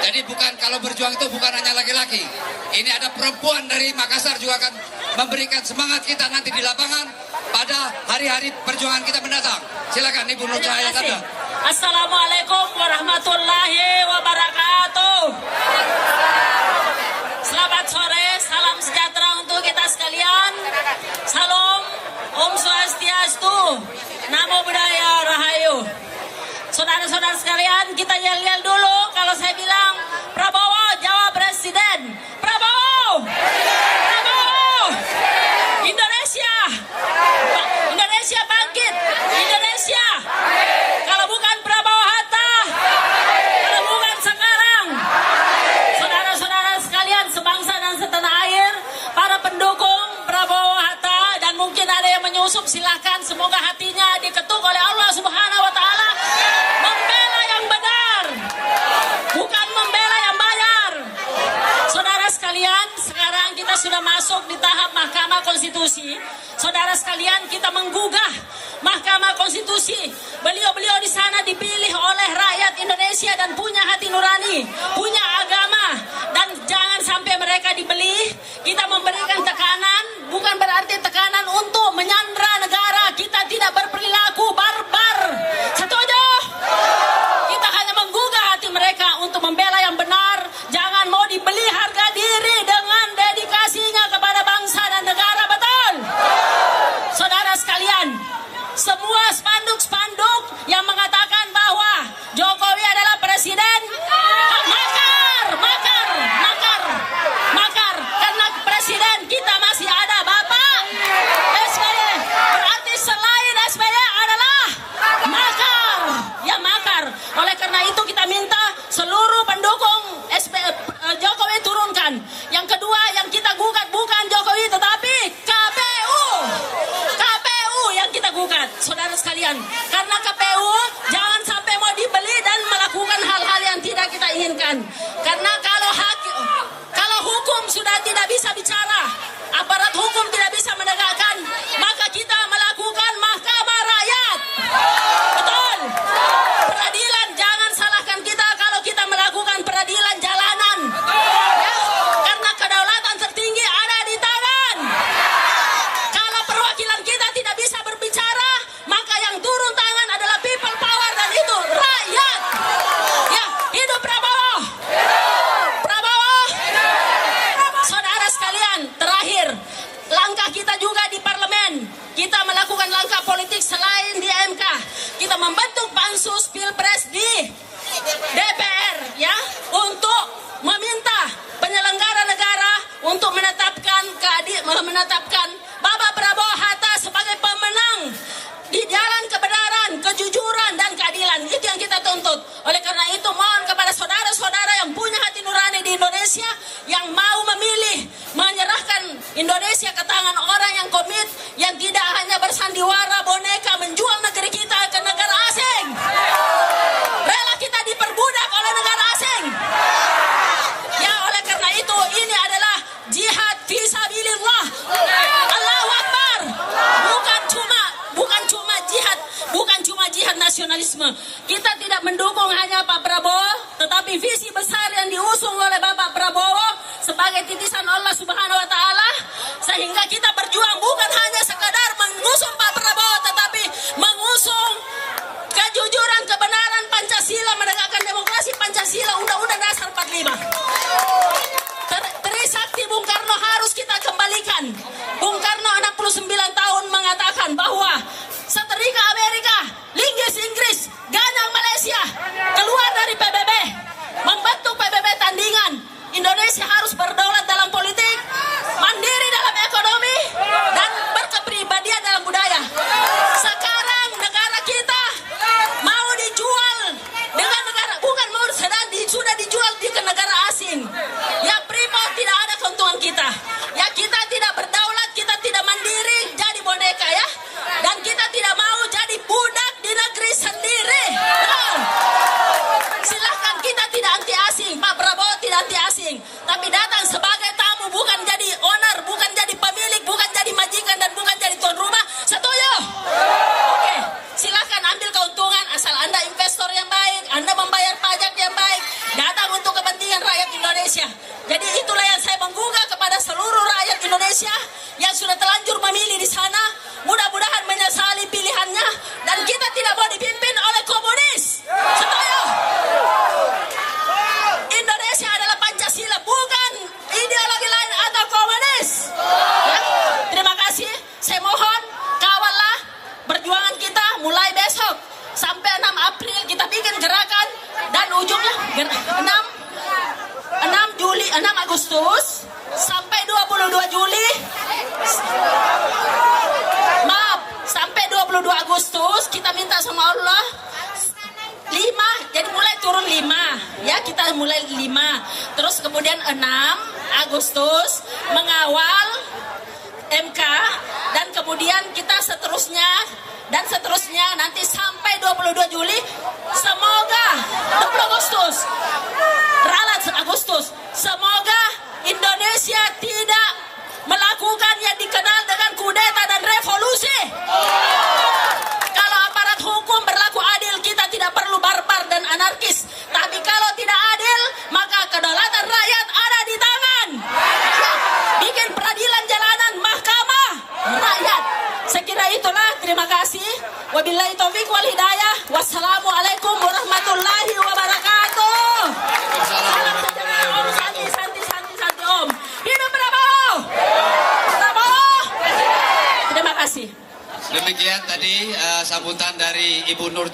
Jadi bukan, kalau berjuang itu bukan hanya laki-laki. Ini ada perempuan dari Makassar juga akan memberikan semangat kita nanti di lapangan pada hari-hari perjuangan kita mendatang. Silakan Ibu Nur Cahaya Tanda. Assalamualaikum warahmatullahi wabarakatuh. Selamat sore, salam sejahtera untuk kita sekalian. Salam, Om Swastiastu, Namo Buddhaya, Rahayu. Saudara-saudara sekalian, kita yel-yel dulu kalau saya bilang Prabowo jawab Presiden. Prabowo! Prabowo! Indonesia! Indonesia bangkit! Indonesia! Kalau bukan Prabowo Hatta, kalau bukan sekarang, saudara-saudara sekalian sebangsa dan setanah air, para pendukung Prabowo Hatta dan mungkin ada yang menyusup, silakan, semoga hatinya diketuk oleh Allah Subhanahu wa Ta'ala. Membela yang benar, bukan membela yang bayar. Saudara sekalian, sekarang kita sudah masuk di tahap Mahkamah Konstitusi. Saudara sekalian, kita menggugah Mahkamah Konstitusi. Beliau-beliau di sana dipilih oleh rakyat Indonesia dan punya hati nurani, punya agama, dan jangan sampai mereka dibeli. Kita memberikan tekanan, bukan berarti tekanan untuk menyandra negara. Kita tidak berperilaku barbar. Setuju? Kita hanya menggugah hati mereka untuk membela yang benar. Jangan mau dibeli harga diri dengan dedikasinya kepada bangsa dan negara, betul? Saudara sekalian, semua spanduk-spanduk yang mengatakan bahwa Jokowi adalah presiden, makar. Karena presiden kita masih ada Bapak SBY. Berarti selain SBY adalah makar. Ya makar. Oleh karena itu kita minta seluruh pendukung Jokowi turunkan. Yang kedua yang kita gugat bukan Jokowi tetapi KPU. KPU yang kita gugat, saudara sekalian. Karena KPU jangan sampai mau dibeli dan melakukan hal-hal yang tidak kita inginkan. Karena kalau hukum sudah tidak bisa bicara, aparat hukum tidak bisa menegakkan, maka kita melakukan mahkamah rakyat. Betul. Peradilan, jangan salahkan kita kalau kita melakukan peradilan jalanan. Ya, karena kedaulatan tertinggi ada di tangan. Kalau perwakilan kita tidak bisa berbicara, maka yang turun tangan adalah people power dan itu rakyat. Ya, hidup Prabowo. Prabowo. Saudara sekalian, terakhir, langkah kita juga di parlemen. Kita melakukan langkah politik selain di MK. Kita membentuk pansus Pilpres di DPR, ya, untuk meminta penyelenggara negara untuk menetapkan Bapak Prabowo Hatta sebagai pemenang di jalan kebenaran, kejujuran, dan keadilan. Itu yang kita tuntut. Oleh karena itu, mohon kepada saudara-saudara yang punya hati nurani di Indonesia, yang mau memilih menyerahkan Indonesia ke tangan orang yang komit, yang tidak hanya bersandiwara boneka menjual negeri kita ke negara asing. Rela kita diperbudak oleh negara asing. Ya, oleh karena itu ini adalah jihad fisabilillah. Allahu Akbar. Bukan cuma jihad nasionalisme. Kita tidak mendukung hanya Pak Prabowo, tetapi visi besar yang diusung oleh Bapak Prabowo sebagai titisan Allah Subhanahu wa Ta'ala, sehingga kita berjuang bukan hanya sekadar mengusung Pak Prabowo, tetapi mengusung kejujuran, kebenaran, Pancasila, menegakkan demokrasi, Pancasila, Undang-Undang Dasar 45. Trisakti Bung Karno harus kita kembalikan. Bung Karno 69 tahun mengatakan bahwa setrika Amerika, linggis Inggris, ganyang Malaysia keluar dari PBB, membentuk PBB tandingan. Indonesia harus berdaulat dalam politik, mandiri dalam ekonomi, dan berkepribadian dalam budaya. Sekarang negara kita mau dijual dengan negara, bukan mau sudah dijual di ke negara asing. Ya, Freeport tidak ada keuntungan kita. Ya, kita tidak berdaulat, kita tidak mandiri, jadi boneka, ya. Dan kita tidak mau jadi budak di negeri sendiri. Silahkan, kita tidak anti asing. Pak Prabowo tidak anti asing, tapi datang sebagai tamu, bukan jadi owner, bukan jadi pemilik, bukan jadi majikan, dan bukan jadi tuan rumah. Setuju? Oke, silahkan ambil keuntungan asal Anda investor yang baik, Anda membayar pajak yang baik, datang untuk kepentingan Indonesia. Jadi itulah yang saya menggugah kepada seluruh rakyat Indonesia yang sudah terlanjur memilih di sana. Mudah-mudahan menyesali pilihannya dan kita tidak mau dipimpin oleh komunis. Setuju? Indonesia adalah Pancasila, bukan ideologi lain atau komunis. Ya? Terima kasih. Saya mohon kawallah perjuangan kita mulai besok sampai 6 April kita bikin gerakan dan ujungnya 6 Agustus sampai 22 Juli. Maaf, sampai 22 Agustus kita minta sama Allah 5, jadi mulai turun 5 ya, kita mulai 5, terus kemudian 6 Agustus mengawal MK dan kemudian kita seterusnya nanti sampai 22 Juli semoga 20 Agustus ralat Agustus semoga Indonesia tidak melakukan yang dikenal dengan kudeta dan revolusi. Kalau aparat hukum berlaku adil, kita tidak perlu barbar dan anarkis. Tapi kalau tidak adil, maka kedaulatan rakyat ada di tangan. Bikin peradilan jalanan, mahkamah rakyat. Sekira itulah, terima kasih. Wabillahi taufiq wal hidayah. Wassalamualaikum warahmatullahi wabarakatuh. Salam sejahtera Om, santi Om. Hidup Prabowo. Prabowo. Terima kasih. Demikian tadi sambutan dari Ibu Nur.